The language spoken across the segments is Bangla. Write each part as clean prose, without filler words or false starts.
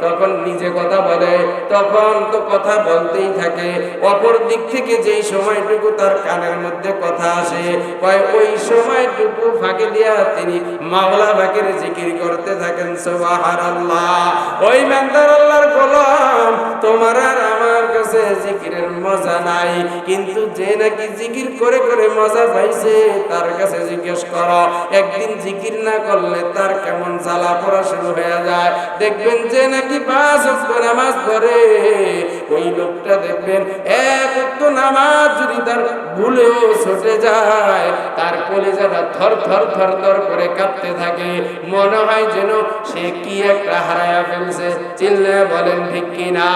তখন নিজে কথা বলে, তখন তো কথা বলতেই থাকে। অপর দিক থেকে যেই সময়টুকু তার কানের মধ্যে কথা আসে, ওই সময়টুকু ফাঁকি দিয়া তিনি মাওলা পাকের জিকির করতে থাকেন। সুবহানাল্লাহ। ওই বান্দার আল্লাহর গোলাম, তোমার আর আমার কাছে জিকিরের মজা নাই, কিন্তু যে নাকি জিকির করে করে মজা পাইছে তার কাছে জিজ্ঞেস করো, একদিন জিকির না করলে তার কেমন জ্বালা পড়া শুরু হয়ে যায়। দেখবেন যে নাকি 5 ওয়াক্ত নামাজ পড়ে, ওই লোকটা দেখবেন 1 ওয়াক্ত নামাজ যদি তার ভুলেও ছুটে যায়, তার কলিজাটা থর থর থর থর করে কাঁপতে থাকে, মনে হয় যেন সে কি একটা হারায়া ফেলছে। চিল্লে বলেন ঠিক কিনা?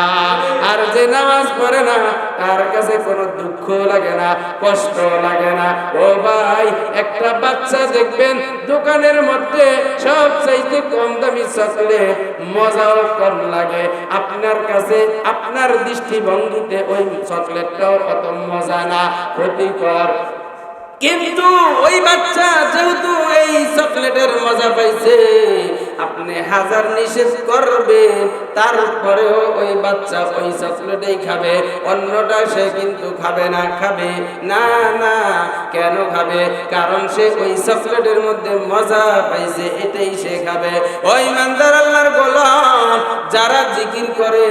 আর যে নামাজ পড়ে না তার কাছে কোনো দুঃখ লাগে না, কষ্ট লাগে না। ও ভাই, একটা বাচ্চা দেখবেন দোকানের মধ্যে সব চাইতে কম দামি চকলেট, মজাও কম লাগে আপনার কাছে, আপনার দৃষ্টিভঙ্গিতে ওই চকলেটটাও কত মজা না, ক্ষতিকর। কিন্তু ওই বাচ্চা যেহেতু এই চকলেটের মজা পাইছে, আপনি হাজার নিষেধ করবে তারপরেও ওই বাচ্চা ওই চকলেটেই খাবে, অন্যটা সে কিন্তু খাবে না। খাবে না? না। কেন খাবে? কারণ সে ওই চকলেটের মধ্যে মজা পাইছে, এটাই সে খাবে। ওই ইমানদার আল্লাহর গোলাম যারা জিকির করে,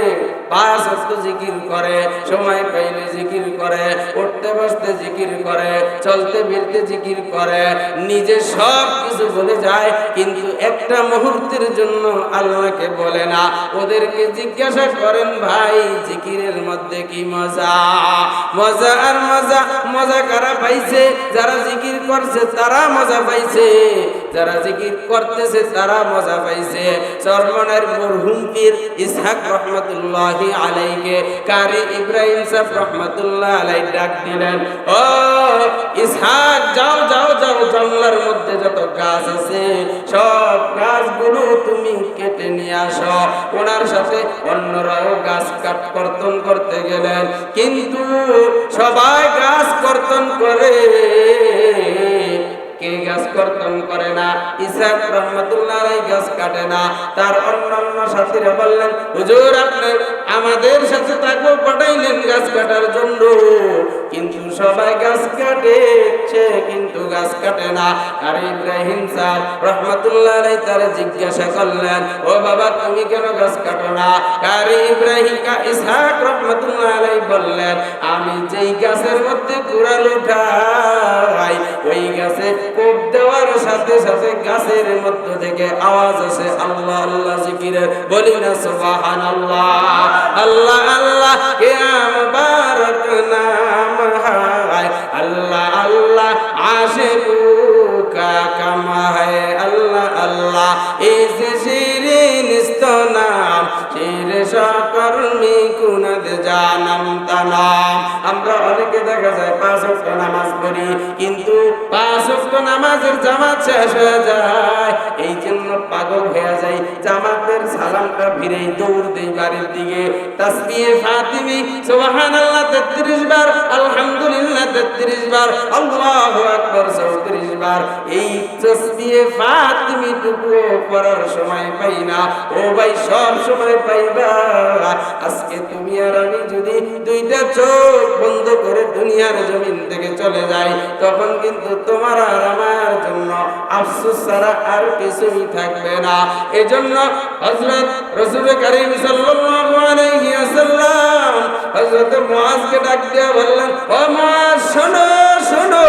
5 ওয়াক্ত জিকির করে, সময় পাইলে জিকির করে, উঠতে বসতে জিকির করে, চলতে ফিরতে জিকির করে, নিজে সব কিছু বলে যায়, কিন্তু একটা মুহূর্তের জন্য আল্লাহকে বলে না। ওদেরকে জিজ্ঞাসা করেন, ভাই জিকিরের মধ্যে কি মজা? মজা আর মজা। মজা কারা পাইছে? যারা জিকির করছে তারা মজা পাইছে, যারা জিকির করতেছে তারা মজা পাইছে। চরমনের মরহুম পীর ইসহাক রহমাতুল্লাহি আলাইহিকে কারি ইব্রাহিম সাহেব রহমাতুল্লাহ আলাইহি ডাক দিলেন, ও ইসহাক, যাও যাও যাও, জঙ্গলের মধ্যে যত গাছ আছে সব গাছগুলো তুমি কেটে নিয়ে আসো। ওনার সাথে অন্যরাও গাছ কর্তন করতে গেলেন, কিন্তু সবাই গাছ কর্তন করে, কে গাছ কর্তন করে না? ইসহাক রহমাতুল্লাহ আলাইহি গাছ কাটে না। তার অন্যান্য সাথীরা বললেন, হুজুর আপনি আমাদের সাথে তাকেও পাঠাইলেন গাছ কাটার জন্য, কিন্তু সবাই গাছ কাটেছে কিন্তু গাছ কাটে না। আর ইব্রাহিম সাহেব রহমাতুল্লাহ আলাইহি তারে জিজ্ঞাসা করলেন, ও বাবা তুমি কেন গাছ কাটো না? আর ইব্রাহিম ইসহাক রহমাতুল্লাহ আলাইহি বললেন, আমি যেই গাছের মধ্যে কুড়াল উঠাই, ওই গাছে কোপ দেওয়ার সাথে সাথে গাছের মধ্য থেকে আওয়াজ আসে আল্লাহ আল্লাহ জিকিরের। বলি না সুবহানাল্লাহ। আল্লাহ আল্লাহ কে মুবারক নাম হায়, আল্লাহ আল্লাহ আশিকু কা কামা হায়, আল্লাহ আল্লাহ ইস শিরিন নাম, শির সকর্মি কুনাদ জানাম তানাম। আমরা অনেকে দেখা যায় 5 ওয়াক্ত নামাজ পড়ি, কিন্তু 5 ওয়াক্ত নামাজের জামাত শেষ হয়ে যায়, এই জন্য পাগল হয়ে যায়, জামাতের সালামটা ফিরে দৌড় দেই বাড়ির দিকে। তাসবিহে ফাতিমি সুবহানাল্লাহ 33 বার, আলহামদুলিল্লাহ 33 বার, আল্লাহু আকবার 34 বার। এই তাসবিহে ফাতিমি টুকু পড়ার সময় পাই না। ও ভাই, সব সময় পাইবা। আজকে তুমি আর আমি যদি 2টা চোখ বন্ধ করে দুনিয়ার জমিন থেকে চলে যাই, তখন কিন্তু তোমার আর আমার জন্য আফসোস ছাড়া আর কিছুই থাকবে না। এজন্য হযরত রাসূল কারীম সাল্লাল্লাহু আলাইহি ওয়াসাল্লাম হযরত মুআজকে ডাক দিয়ে বললেন, ও মুআজ শোনো শোনো,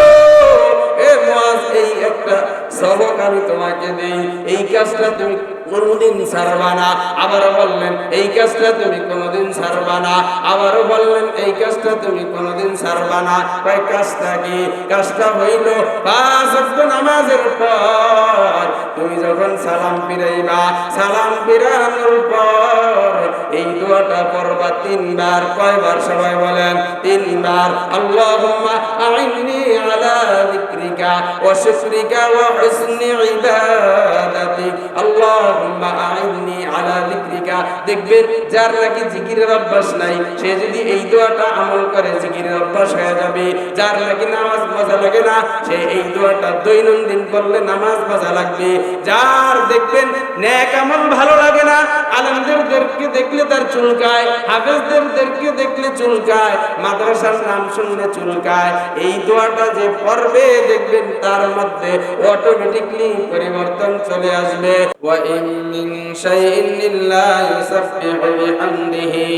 এ মুআজ, এই একটা সবক আমি তোমাকে দেই, এই কাজটা তুমি কোনদিন ছাড়বা না। আবারও বললেন, এই কাজটা তুমি কোনদিন ছাড়বা না। আবারও বললেন, এই কাজটা তুমি কোনদিন ছাড়বা না। ভাই কাজটা কি? কাজটা হইল 5 ওয়াক্ত নামাজের পর তুমি যখন সালাম ফিরাইবা, সালাম ফিরানোর পর এই দোয়াটা পড়বা 3 বার। কয়বার? সবাই বলেন 3 বার। আল্লাহুম্মা আইন্নি আলা যিকরিকা ওয়া শুকরিকা ওয়া হুসনি ইবাদাতিক, আল্লাহুম্মা আইন্নি আলা যিকরিকা। দেখবেন যার নাকি জিকিরের অভ্যাস নাই, সে যদি এই দোয়াটা আমল করে জিকিরের অভ্যাস হয়ে যাবে। যার নাকি নামাজ মজা লাগে না, সে এই দোয়াটা দৈনন্দিন পড়লে নামাজ মজা লাগবে। যার দেখবেন নেক আমল ভালো লাগে না, আলেমদেরকে আলেমদেরকে দেখলে তার চুলকায়, হাফেজদেরকে দেখলে চুলকায়, মাদ্রাসার নাম শুনলে চুলকায়। এই দোয়াটা যে পড়বে দেখবেন তার মধ্যে অটোমেটিকলি পরিবর্তন চলে আসবে। ওয়া ইন মিন শাইইন ইল্লা ইউসাব্বিহু বিহামদিহি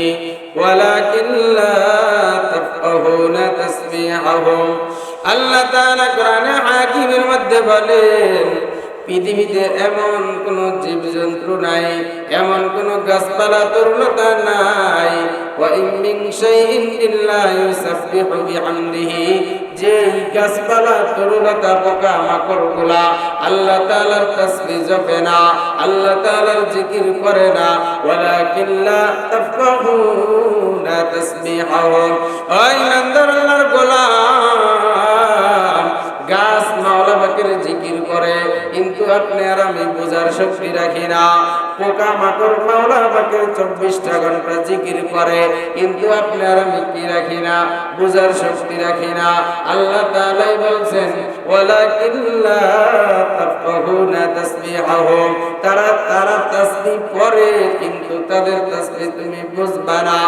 ওয়ালাকিন লা তাফকাহুনা তাসবিহাহুম। আল্লাহ তাআলা কোরআনে হাকিমের মধ্যে বলেন, পৃথিবীতে এমন কোন জীবজন্তু নাই, এমন কোন গাছপালা তরুলতা নাই, ওয়া ইন মিন শাইইন ইল্লা ইউসাব্বিহু বিহামদিহি, যে গাছপালা তরুলতা পোকা মাকড়গুলা আল্লাহ তাআলার তাসবিহ জপে না, আল্লাহ তাআলার জিকির করে না, ওয়ালাকিন লা তাফকাহুনা তাসবিহাহুম। ও ইমানদার আল্লাহর গোলাম, গাছ মাওলা পাকের জিকির করে, কিন্তু আপনি আর আমি বোঝার শক্তি রাখি না। পোকা মাকড় মাওলা পাকের 24টা ঘন্টা জিকির করে, কিন্তু আপনি আর আমি কি রাখি না? বোঝার শক্তি রাখি না। আল্লাহ তাআলাই বলছেন, ওয়ালাকিন লা তাফকাহুনা তাসবিহাহুম, তারা তাসবিহ পড়ে কিন্তু তাদের তাসবিহ তুমি বুঝবা না।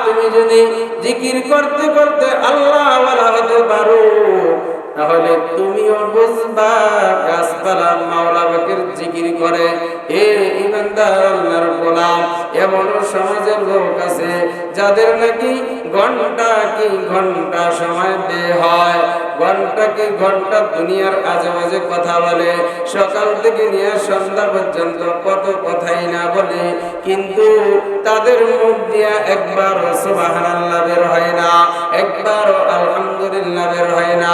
তুমি যদি জিকির করতে করতে আল্লাহ ওয়ালা হতে পারো, তাহলে তুমিও বুঝবা গাছপালা মাওলা পাকের জিকির করে। এ ইমানদার আল্লাহর গোলাম, এমন সমাজের লোক আছে যাদের নাকি ঘন্টা কি ঘন্টা সময় বের হয়, ঘন্টা কি ঘন্টা দুনিয়ার আজেবাজে কথা বলে, সকাল থেকে নিয়ে সন্ধ্যা পর্যন্ত কত কথাই না বলে, কিন্তু তাদের মুখ দিয়া একবার সুবহানাল্লাহ বের হয় না, একবার আলহামদুলিল্লাহ বের হয় না।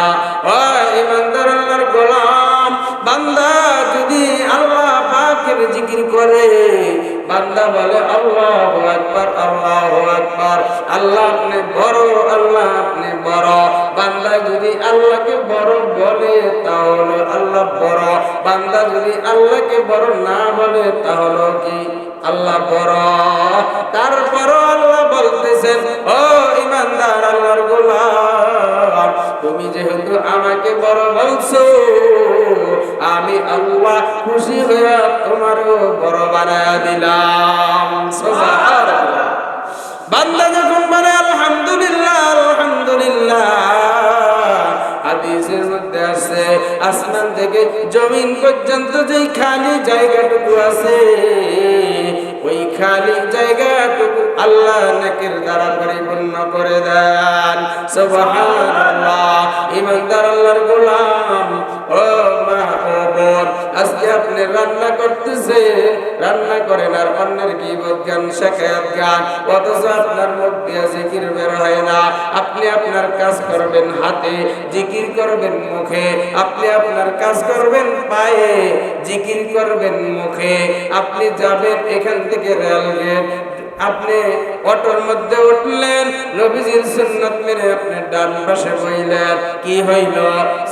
ও ইমানদার আল্লাহর গোলাম, বান্দা যদি আল্লাহ পাকের জিকির করে, বান্দা বলে আল্লাহু আকবার, আল্লাহু আকবার, আল্লাহ আপনি বড়, আল্লাহ আপনি বড়। বান্দা যদি আল্লাহকে বড় বলে তাহলে আল্লাহ বড়, বান্দা যদি আল্লাহকে বড় না বলে তাহলে কি আল্লাহ বড়? তারপরও আল্লাহ বলতেছেন, ও ইমানদার আল্লাহর গোলাম, তুমি যেহেতু আমাকে বড় বলছো, আমি আল্লাহ খুশি হয়ে তোমারও বড় বানায়া দিলাম। সুবহানাল্লাহ। বান্দা যখন বলে আলহামদুলিল্লাহ, আলহামদুলিল্লাহ, হাদিসের মধ্যে আছে আসমান থেকে জমিন পর্যন্ত যেই খালি জায়গাটুকু আছে, ওই খালি জায়গাটুকু আল্লাহ নেকের দ্বারা পরিপূর্ণ করে দেন। সুবহানাল্লাহ। ইমানদার আল্লাহর গোলাম, ও মা ও বোন, আজকে আপনি রান্না করতেছে, রান্না করেন আর অন্যের গীবত গান, শিকায়াত গান, অথচ আপনার মুখ দিয়ে জিকির বের হয় না। আপনি আপনার কাজ করবেন হাতে, জিকির করবেন মুখে, আপনি আপনার কাজ করবেন পায়ে, জিকির করবেন মুখে। আপনি যাবেন এখান থেকে রেলগেট, আপনি অটোর মধ্যে উঠলেন, নবীজির সুন্নাত মেনে আপনি ডান পাশে বইলেন, কি হইল?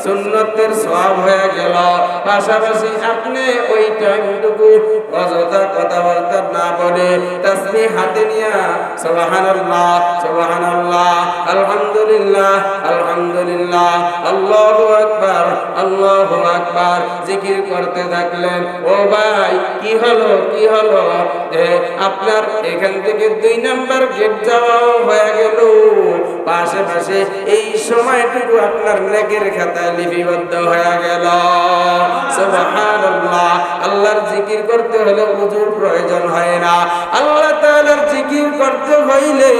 সুন্নতের সওয়াব হয়ে গেল। পাশাপাশি আপনি ওই টাইমটুকু অযথা কথাবার্তা না বলে তাসবিহ হাতে নিয়ে সুবহানাল্লাহ, সুবহানাল্লাহ, আলহামদুলিল্লাহ, আলহামদুলিল্লাহ, আল্লাহু আকবার, আল্লাহু আকবার জিকির করতে থাকলেন। ও ভাই, কি হলো, কি হলো? যে আপনার এখান থেকে 2 নাম্বার গেট যাওয়াও হয়ে গেল, পাশাপাশি এই সময়টুকু আপনার নেকের খাতায় লিপিবদ্ধ হয়ে গেল। সুবহানাল্লাহ। আল্লাহর জিকির করতে হলে ওযুর প্রয়োজন হয় না। আল্লাহ তাআলার জিকির করতে হইলে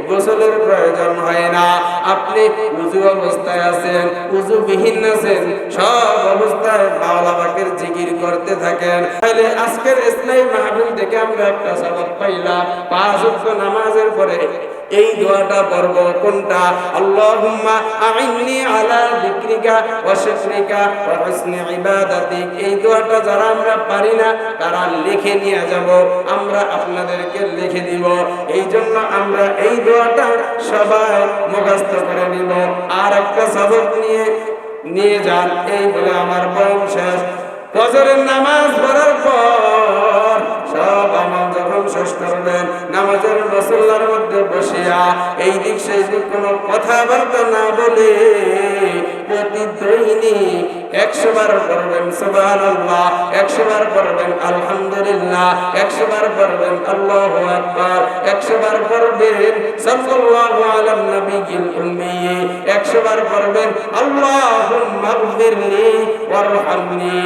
গোসলের প্রয়োজন হয় না। আপনি ওযু অবস্থায় আছেন, ওযুবিহীন আছেন, সব অবস্থায় মাওলা পাকের জিকির করতে থাকেন। তাহলে আজকের ইসলামী মাহফিল থেকে আমরা একটা সবক পাইলাম, 5 ওয়াক্ত নামাজের পরে এই দোয়াটা পড়ব। কোনটা? আল্লাহুম্মা আইন্নি আলা যিকরিকা ওয়া শুকরিকা ওয়া হুসনি ইবাদাতিক। এই দোয়াটা যারা আমরা পারি না তারা লিখে নিয়ে যাব, আমরা আপনাদেরকে লিখে দিব। এই জন্য আমরা এই দোয়াটা সবাই মুখস্থ করে নিব। আর একটা সবক নিয়ে যান। এই বলে আমার বয়ান শেষ। ফজরের নামাজ পড়ার পর সব আমল যখন শেষ করবেন, নামাজের মুসল্লার মধ্যে বসিয়া এই দিক সেই দিক কোনো কথাবার্তা না বলে প্রতিদিনই 100 বার পড়বেন সুবহানাল্লাহ, 100 বার পড়বেন আলহামদুলিল্লাহ, 100 বার পড়বেন আল্লাহু আকবার, 100 বার পড়বেন সাল্লাল্লাহু আলান নবিয়্যিল উম্মি, 100 বার পড়বেন আল্লাহুম্মা গফিরলি ওয়ারহামনি,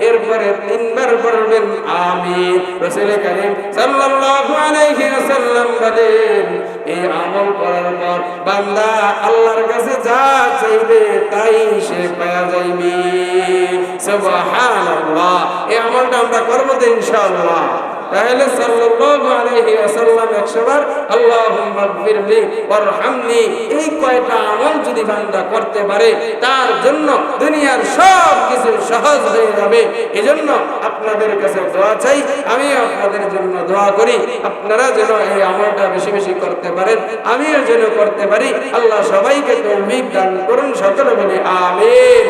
এরপরে 3 বার পড়বেন আমিন। রাসূল কারীম সাল্লাল্লাহু আলাইহি ওয়াসাল্লাম বলেন, এই আমল করার পর বান্দা আল্লাহর কাছে যা চাইবে তাই সে পাওয়া যাইবে। সুবহানাল্লাহ। এই আমলটা আমরা করব তো ইনশাআল্লাহ। তাহলে সাল্লাল্লাহু আলাইহি ওয়াসাল্লাম 100 বার আল্লাহুম্মা গফিরলি ওয়ারহামনি, এই কয়টা আমল যদি বান্দা করতে পারে তার জন্য দুনিয়ার সব কিছু সহজ হয়ে যাবে। এজন্য আপনাদের কাছে দোয়া চাই, আমি আপনাদের জন্য দোয়া করি আপনারা যেন এই আমলটা বেশি বেশি করতে পারেন, আমিও যেন করতে পারি। আল্লাহ সবাইকে তৌফিক দান করুন, সকলে বলি আমিন।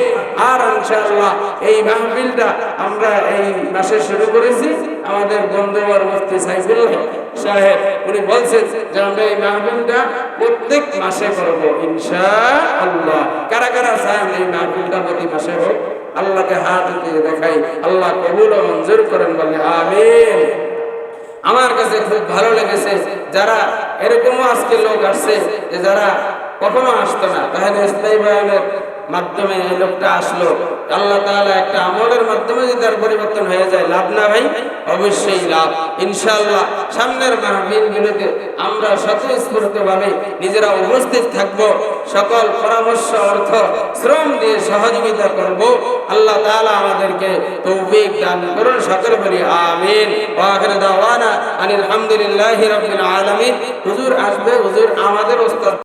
আর ইনশাআল্লাহ এই মাহফিলটা আমরা এই মাসে শুরু করেছি। আমাদের বন্ধুবর মুফতি সাইফুল সাহেব উনি বলছেন যে আমরা এই মাহফিলটা প্রত্যেক মাসে করব ইনশাআল্লাহ। কারা কারা চান এই মাহফিলটা প্রতি মাসে হোক? আল্লাহকে হাত উঠিয়ে দেখাই, আল্লাহ কবুল ও মঞ্জুর করেন, বলে আমিন। আমার কাছে খুব ভালো লেগেছে, যারা এরকমও আজকে লোক আসছে যে যারা কখনো আসতো না, তাহলে ইসলামী বয়ানের মাধ্যমে এই লোকটা আসলো। আল্লাহ তাআলা একটা আমলের মাধ্যমে যদি তার পরিবর্তন হয়ে যায়, লাভ না ভাই? অবশ্যই লাভ। ইনশাআল্লাহ সামনের মাহফিলগুলোতে আমরা স্বতঃস্ফূর্তভাবে নিজেরা উপস্থিত থাকব, সকল পরামর্শ অর্থ শ্রম দিয়ে সহযোগিতা করব। আল্লাহ তাআলা আমাদেরকে তৌফিক দান করুন, সকলে বলি আমিন। ওয়া আখিরু দাওয়ানা আনিল হামদুলিল্লাহি রাব্বিল আলামিন। হুজুর আসবে, হুজুর আমাদের ওস্তাদ।